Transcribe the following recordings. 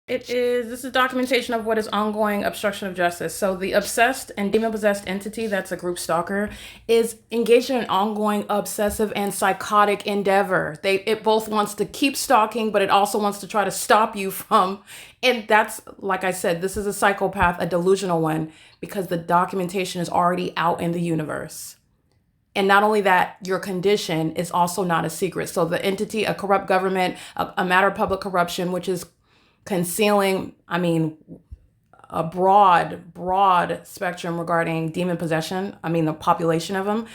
This is documentation of what is ongoing obstruction of justice. So the obsessed and demon-possessed entity, that's a group stalker, is engaged in an ongoing obsessive and psychotic endeavor. It both wants to keep stalking, but it also wants to try to stop you from, and that's, like I said, this is a psychopath, a delusional one, because the documentation is already out in the universe. And not only that, your condition is also not a secret. So the entity, a corrupt government, a matter of public corruption, which is concealing, a broad spectrum regarding demon possession. The population of them.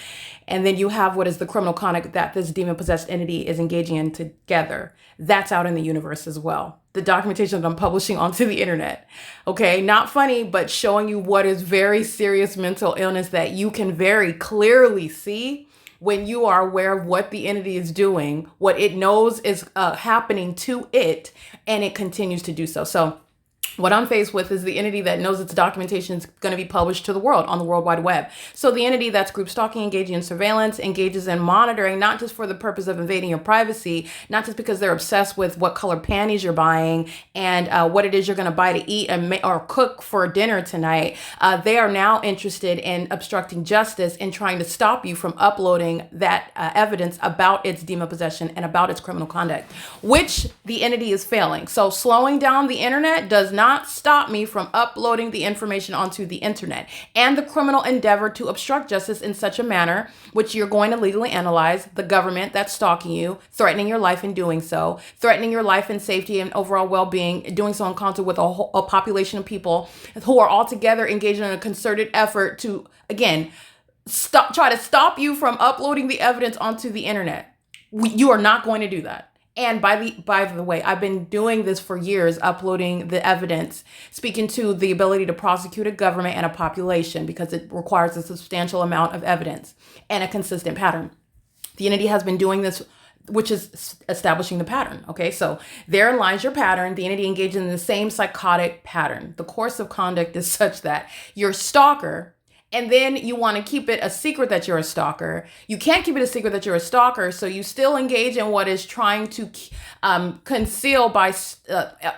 And then you have what is the criminal conduct that this demon possessed entity is engaging in together. That's out in the universe as well. The documentation that I'm publishing onto the internet. Okay, not funny, but showing you what is very serious mental illness that you can very clearly see when you are aware of what the entity is doing, what it knows is happening to it, and it continues to do so. So what I'm faced with is the entity that knows its documentation is going to be published to the world on the World Wide Web. So the entity that's group stalking, engaging in surveillance, engages in monitoring, not just for the purpose of invading your privacy, not just because they're obsessed with what color panties you're buying and what it is you're going to buy to eat or cook for dinner tonight. They are now interested in obstructing justice and trying to stop you from uploading that evidence about its demon possession and about its criminal conduct, which the entity is failing. So slowing down the internet does not stop me from uploading the information onto the internet, and the criminal endeavor to obstruct justice in such a manner which you're going to legally analyze the government that's stalking you, threatening your life in doing so, threatening your life and safety and overall well-being, doing so in concert with a population of people who are all together engaged in a concerted effort to, again, try to stop you from uploading the evidence onto the internet. You are not going to do that. And by the way, I've been doing this for years, uploading the evidence, speaking to the ability to prosecute a government and a population, because it requires a substantial amount of evidence and a consistent pattern. The entity has been doing this, which is establishing the pattern. Okay, so therein lies your pattern. The entity engages in the same psychotic pattern. The course of conduct is such that your stalker, and then you want to keep it a secret that you're a stalker. You can't keep it a secret that you're a stalker, so you still engage in what is trying to conceal by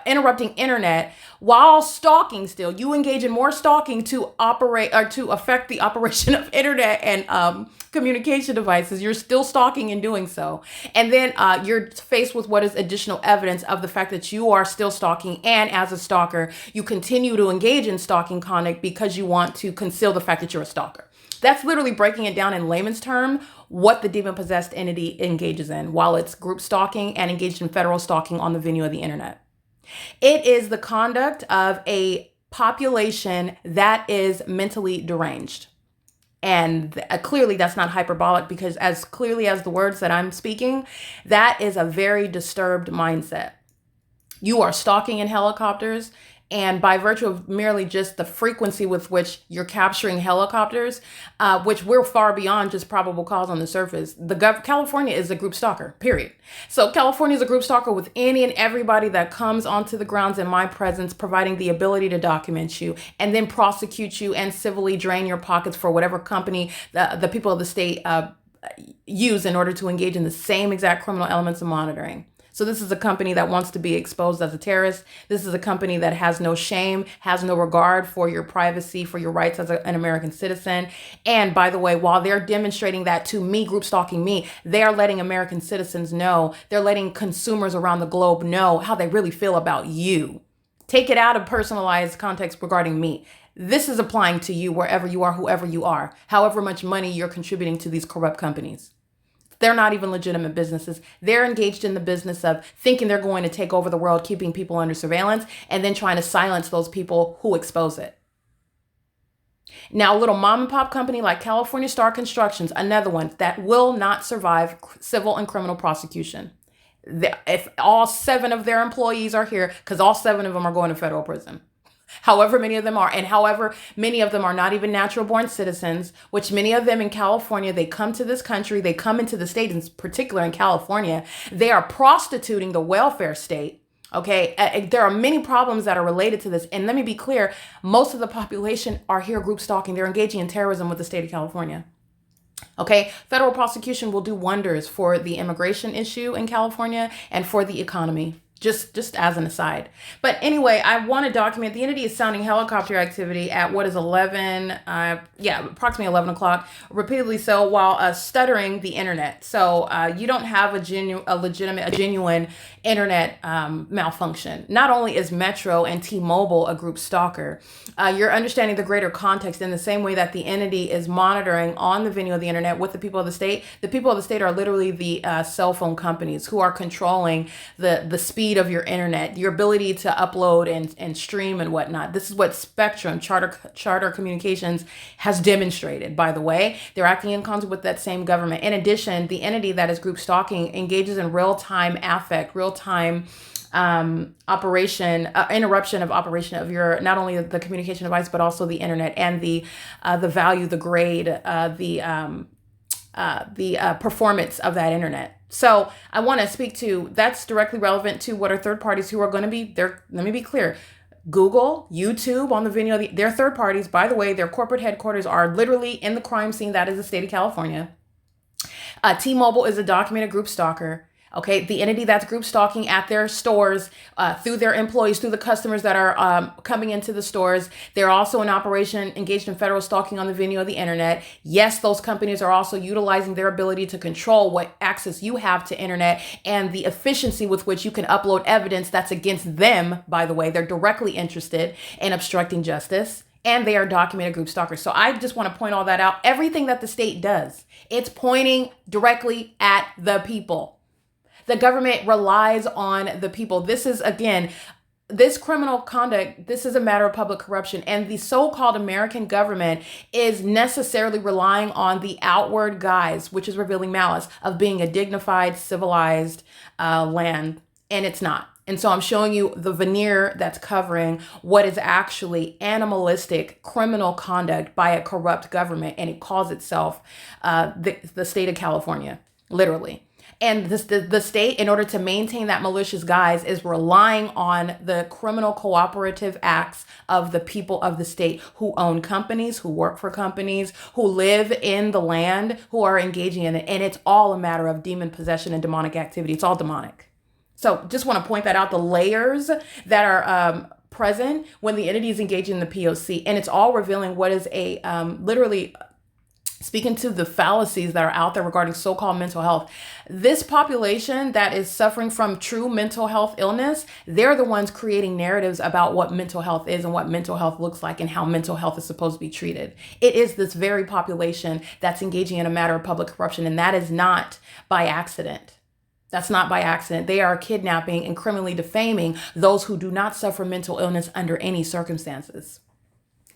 interrupting internet while stalking. Still, you engage in more stalking to operate or to affect the operation of internet and communication devices. You're still stalking and doing so, and then you're faced with what is additional evidence of the fact that you are still stalking, and as a stalker you continue to engage in stalking conduct because you want to conceal the fact that you're a stalker. That's literally breaking it down in layman's term what the demon possessed entity engages in while it's group stalking and engaged in federal stalking on the venue of the internet. It is the conduct of a population that is mentally deranged. And clearly that's not hyperbolic, because as clearly as the words that I'm speaking, that is a very disturbed mindset. You are stalking in helicopters, and by virtue of merely just the frequency with which you're capturing helicopters, which we're far beyond just probable cause on the surface, California is a group stalker, period. So California is a group stalker with any and everybody that comes onto the grounds in my presence, providing the ability to document you and then prosecute you and civilly drain your pockets for whatever company the people of the state use in order to engage in the same exact criminal elements of monitoring. So this is a company that wants to be exposed as a terrorist. This is a company that has no shame, has no regard for your privacy, for your rights as an American citizen. And by the way, while they're demonstrating that to me, group stalking me, they are letting American citizens know, they're letting consumers around the globe know how they really feel about you. Take it out of personalized context regarding me. This is applying to you wherever you are, whoever you are, however much money you're contributing to these corrupt companies. They're not even legitimate businesses. They're engaged in the business of thinking they're going to take over the world, keeping people under surveillance, and then trying to silence those people who expose it. Now, a little mom and pop company like California Star Constructions, another one that will not survive civil and criminal prosecution. If all 7 of their employees are here, because all 7 of them are going to federal prison. However many of them are, and however many of them are not even natural born citizens, which many of them in California, they come to this country, they come into the state, in particular in California, they are prostituting the welfare state. Okay, there are many problems that are related to this. And let me be clear, most of the population are here group stalking. They're engaging in terrorism with the state of California. Okay, federal prosecution will do wonders for the immigration issue in California and for the economy. Just as an aside. But anyway, I want to document the entity is sounding helicopter activity at what is 11, approximately 11 o'clock, repeatedly so, while stuttering the internet. So you don't have a genuine internet malfunction. Not only is Metro and T-Mobile a group stalker, you're understanding the greater context in the same way that the entity is monitoring on the venue of the internet with the people of the state. The people of the state are literally the cell phone companies who are controlling the speed of your internet, your ability to upload and stream and whatnot. This is what Spectrum Charter Communications has demonstrated, by the way. They're acting in concert with that same government. In addition, the entity that is group stalking engages in real-time affect, real-time interruption of operation of your, not only the communication device, but also the internet and the value, the grade, the performance of that internet. So I want to speak to, that's directly relevant to what are third parties who are going to be there. Let me be clear. Google, YouTube on the video, they're third parties. By the way, their corporate headquarters are literally in the crime scene. That is the state of California. T-Mobile is a documented group stalker. Okay, the entity that's group stalking at their stores, through their employees, through the customers that are coming into the stores. They're also in operation engaged in federal stalking on the venue of the internet. Yes, those companies are also utilizing their ability to control what access you have to internet and the efficiency with which you can upload evidence that's against them. By the way, they're directly interested in obstructing justice. And they are documented group stalkers. So I just want to point all that out. Everything that the state does, it's pointing directly at the people. The government relies on the people. This is, again, this criminal conduct, this is a matter of public corruption. And the so-called American government is necessarily relying on the outward guise, which is revealing malice, of being a dignified, civilized land. And it's not. And so I'm showing you the veneer that's covering what is actually animalistic criminal conduct by a corrupt government. And it calls itself the state of California, literally. And the state, in order to maintain that malicious guise, is relying on the criminal cooperative acts of the people of the state who own companies, who work for companies, who live in the land, who are engaging in it. And it's all a matter of demon possession and demonic activity. It's all demonic. So just want to point that out, the layers that are present when the entity is engaging in the P.O.C. And it's all revealing what is a literally speaking to the fallacies that are out there regarding so-called mental health. This population that is suffering from true mental health illness, they're the ones creating narratives about what mental health is and what mental health looks like and how mental health is supposed to be treated. It is this very population that's engaging in a matter of public corruption, and that is not by accident. That's not by accident. They are kidnapping and criminally defaming those who do not suffer mental illness under any circumstances.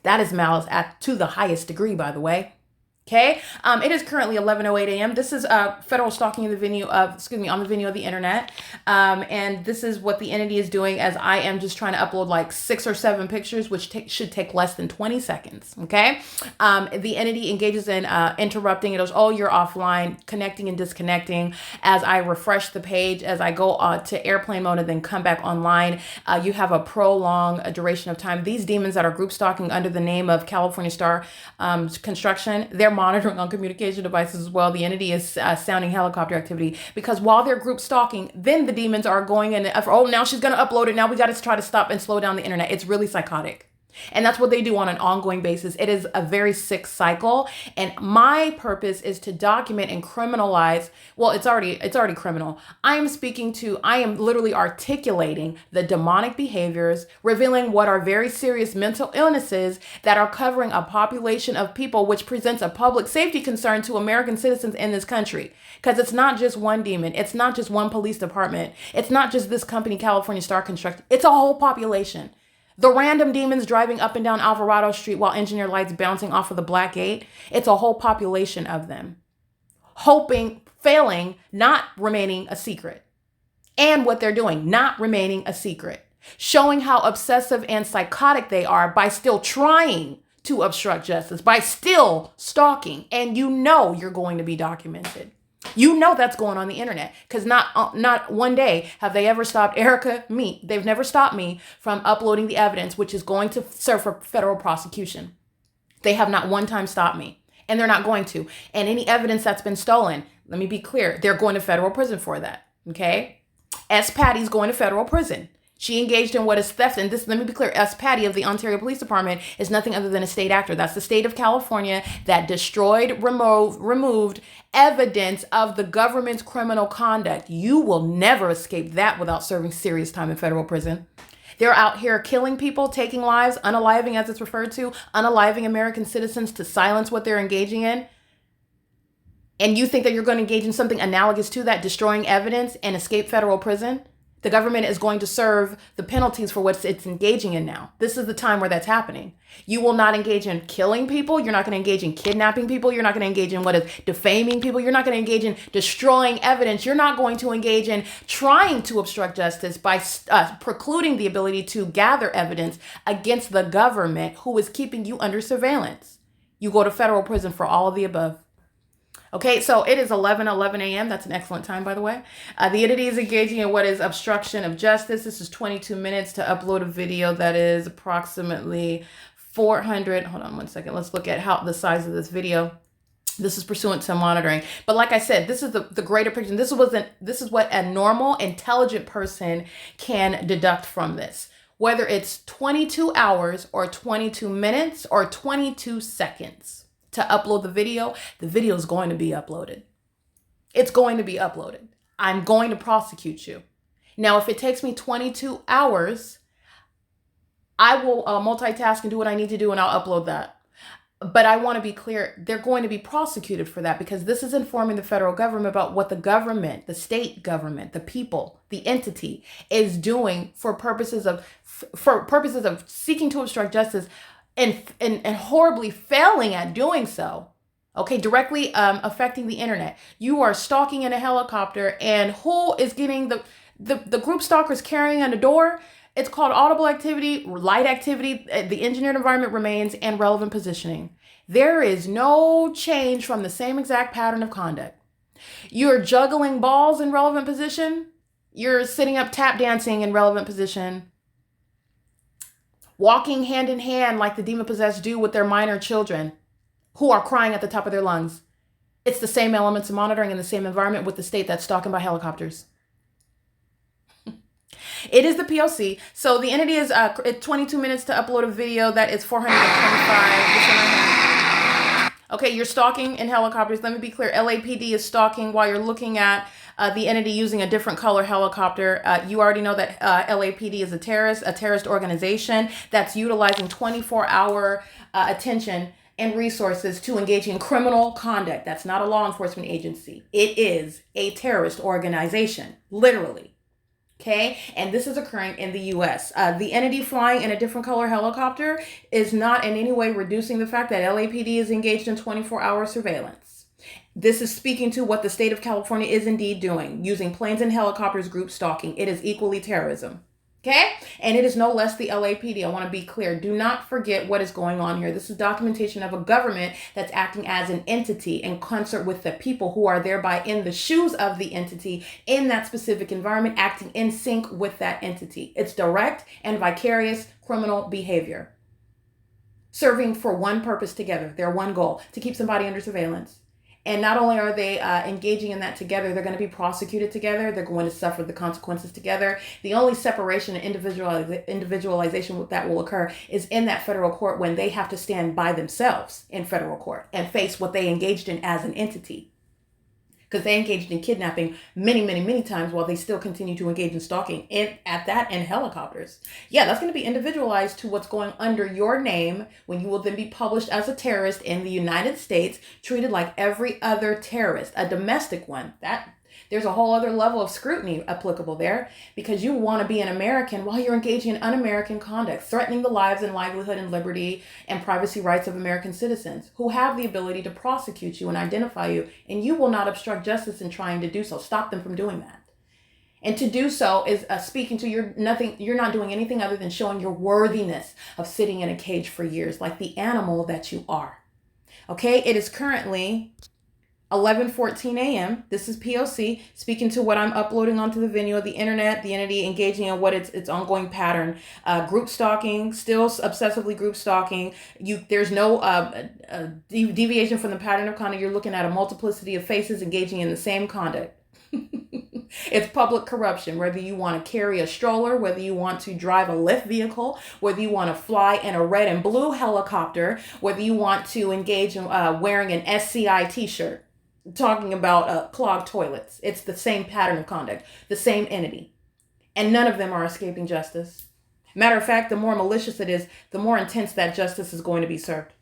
That is malice to the highest degree, by the way. Okay. It is currently 11:08 a.m. This is federal stalking in the venue of, on the venue of the internet. And this is what the entity is doing as I am just trying to upload like 6 or 7 pictures, which should take less than 20 seconds. Okay. The entity engages in interrupting. It goes, oh, you're offline, connecting and disconnecting. As I refresh the page, as I go to airplane mode and then come back online, you have a prolonged duration of time. These demons that are group stalking under the name of California Star Construction, they're monitoring on communication devices as well. The entity is sounding helicopter activity because while they're group stalking, then the demons are going in. Oh, now she's going to upload it. Now we got to try to stop and slow down the internet. It's really psychotic. And that's what they do on an ongoing basis. It is a very sick cycle. And my purpose is to document and criminalize. Well, it's already criminal. I am literally articulating the demonic behaviors, revealing what are very serious mental illnesses that are covering a population of people, which presents a public safety concern to American citizens in this country. Because it's not just one demon. It's not just one police department. It's not just this company, California Star Construction. It's a whole population. The random demons driving up and down Alvarado Street while engineer lights bouncing off of the Black Gate. It's a whole population of them. Failing, not remaining a secret. And what they're doing, not remaining a secret. Showing how obsessive and psychotic they are by still trying to obstruct justice, by still stalking. And you know you're going to be documented. You know that's going on the internet because not one day have they ever stopped me. They've never stopped me from uploading the evidence, which is going to serve for federal prosecution. They have not one time stopped me, and they're not going to. And any evidence that's been stolen, let me be clear, they're going to federal prison for that. Okay. S. Patty's going to federal prison. She engaged in what is theft. And this, let me be clear, S. Patty of the Ontario Police Department is nothing other than a state actor. That's the state of California that destroyed, removed evidence of the government's criminal conduct. You will never escape that without serving serious time in federal prison. They're out here killing people, taking lives, unaliving, as it's referred to, unaliving American citizens to silence what they're engaging in. And you think that you're going to engage in something analogous to that, destroying evidence and escape federal prison? The government is going to serve the penalties for what it's engaging in now. This is the time where that's happening. You will not engage in killing people. You're not going to engage in kidnapping people. You're not going to engage in what is defaming people. You're not going to engage in destroying evidence. You're not going to engage in trying to obstruct justice by precluding the ability to gather evidence against the government who is keeping you under surveillance. You go to federal prison for all of the above. Okay, so it is 11:11 a.m. That's an excellent time, by the way. The entity is engaging in what is obstruction of justice. This is 22 minutes to upload a video that is approximately 400. Hold on one second. Let's look at how the size of this video. This is pursuant to monitoring. But like I said, this is the greater picture. This is what a normal, intelligent person can deduct from this. Whether it's 22 hours or 22 minutes or 22 seconds. To upload the video is going to be uploaded. It's going to be uploaded. I'm going to prosecute you. Now, if it takes me 22 hours, I will multitask and do what I need to do, and I'll upload that. But I want to be clear, they're going to be prosecuted for that because this is informing the federal government about what the government, the state government, the people, the entity is doing for purposes of seeking to obstruct justice and horribly failing at doing so. Okay, directly affecting the internet. You are stalking in a helicopter, and who is getting the group stalkers carrying on the door? It's called audible activity, light activity, the engineered environment remains, and relevant positioning. There is no change from the same exact pattern of conduct. You're juggling balls in relevant position. You're sitting up tap dancing in relevant position. Walking hand in hand like the demon-possessed do with their minor children who are crying at the top of their lungs. It's the same elements of monitoring in the same environment with the state that's stalking by helicopters. It is the P.O.C. So the entity is 22 minutes to upload a video that is 425. Okay, you're stalking in helicopters. Let me be clear. LAPD is stalking while you're looking at the entity using a different color helicopter. You already know that LAPD is a terrorist organization that's utilizing 24-hour attention and resources to engage in criminal conduct. That's not a law enforcement agency. It is a terrorist organization, literally. Okay, and this is occurring in the U.S. The entity flying in a different color helicopter is not in any way reducing the fact that LAPD is engaged in 24-hour surveillance. This is speaking to what the state of California is indeed doing, using planes and helicopters, group stalking. It is equally terrorism. Okay? And it is no less the LAPD. I want to be clear. Do not forget what is going on here. This is documentation of a government that's acting as an entity in concert with the people who are thereby in the shoes of the entity in that specific environment, acting in sync with that entity. It's direct and vicarious criminal behavior, serving for one purpose together, their one goal, to keep somebody under surveillance. And not only are they engaging in that together, they're going to be prosecuted together. They're going to suffer the consequences together. The only separation and individualization that will occur is in that federal court when they have to stand by themselves in federal court and face what they engaged in as an entity. Because they engaged in kidnapping many times while they still continue to engage in stalking and helicopters. Yeah, that's going to be individualized to what's going under your name when you will then be published as a terrorist in the United States, treated like every other terrorist, a domestic one. There's a whole other level of scrutiny applicable there because you want to be an American while you're engaging in un-American conduct, threatening the lives and livelihood and liberty and privacy rights of American citizens who have the ability to prosecute you and identify you, and you will not obstruct justice in trying to do so. Stop them from doing that. And to do so is speaking to you're not doing anything other than showing your worthiness of sitting in a cage for years like the animal that you are. Okay, it is currently 11:14 a.m. This is P.O.C. speaking to what I'm uploading onto the video, the internet, the entity engaging in what its ongoing pattern. Group stalking, still obsessively group stalking. There's no deviation from the pattern of conduct. You're looking at a multiplicity of faces engaging in the same conduct. It's public corruption, whether you want to carry a stroller, whether you want to drive a lift vehicle, whether you want to fly in a red and blue helicopter, whether you want to engage in wearing an SCI t-shirt, talking about clogged toilets. It's the same pattern of conduct, the same entity. And none of them are escaping justice. Matter of fact, the more malicious it is, the more intense that justice is going to be served.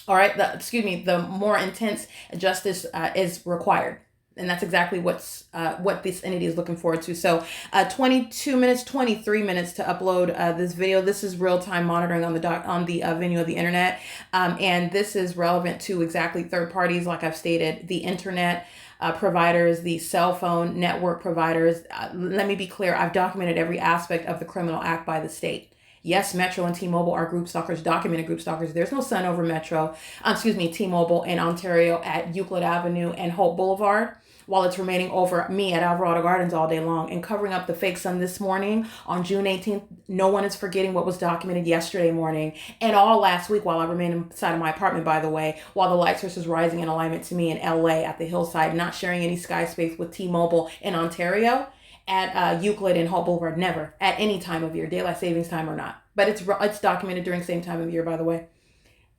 All right, the more intense justice is required. And that's exactly what this entity is looking forward to. So 22 minutes, 23 minutes to upload this video. This is real-time monitoring on the venue of the internet. And this is relevant to exactly third parties, like I've stated, the internet providers, the cell phone network providers. Let me be clear. I've documented every aspect of the criminal act by the state. Yes, Metro and T-Mobile are group stalkers, documented group stalkers. There's no sun over T-Mobile in Ontario at Euclid Avenue and Hope Boulevard, while it's remaining over me at Alvarado Gardens all day long and covering up the fake sun this morning on June 18th. No one is forgetting what was documented yesterday morning and all last week while I remained inside of my apartment, by the way, while the light source was rising in alignment to me in LA at the hillside, not sharing any sky space with T-Mobile in Ontario at Euclid and Hope Boulevard. Never, at any time of year, daylight savings time or not. But it's documented during the same time of year, by the way.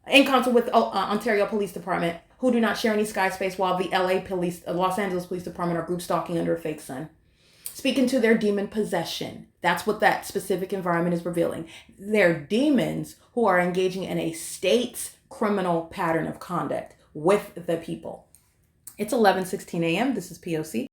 In concert with Ontario Police Department, who do not share any sky space, while the Los Angeles Police Department are group stalking under a fake sun. Speaking to their demon possession. That's what that specific environment is revealing. They're demons who are engaging in a state's criminal pattern of conduct with the people. It's 11:16 a.m. This is P.O.C.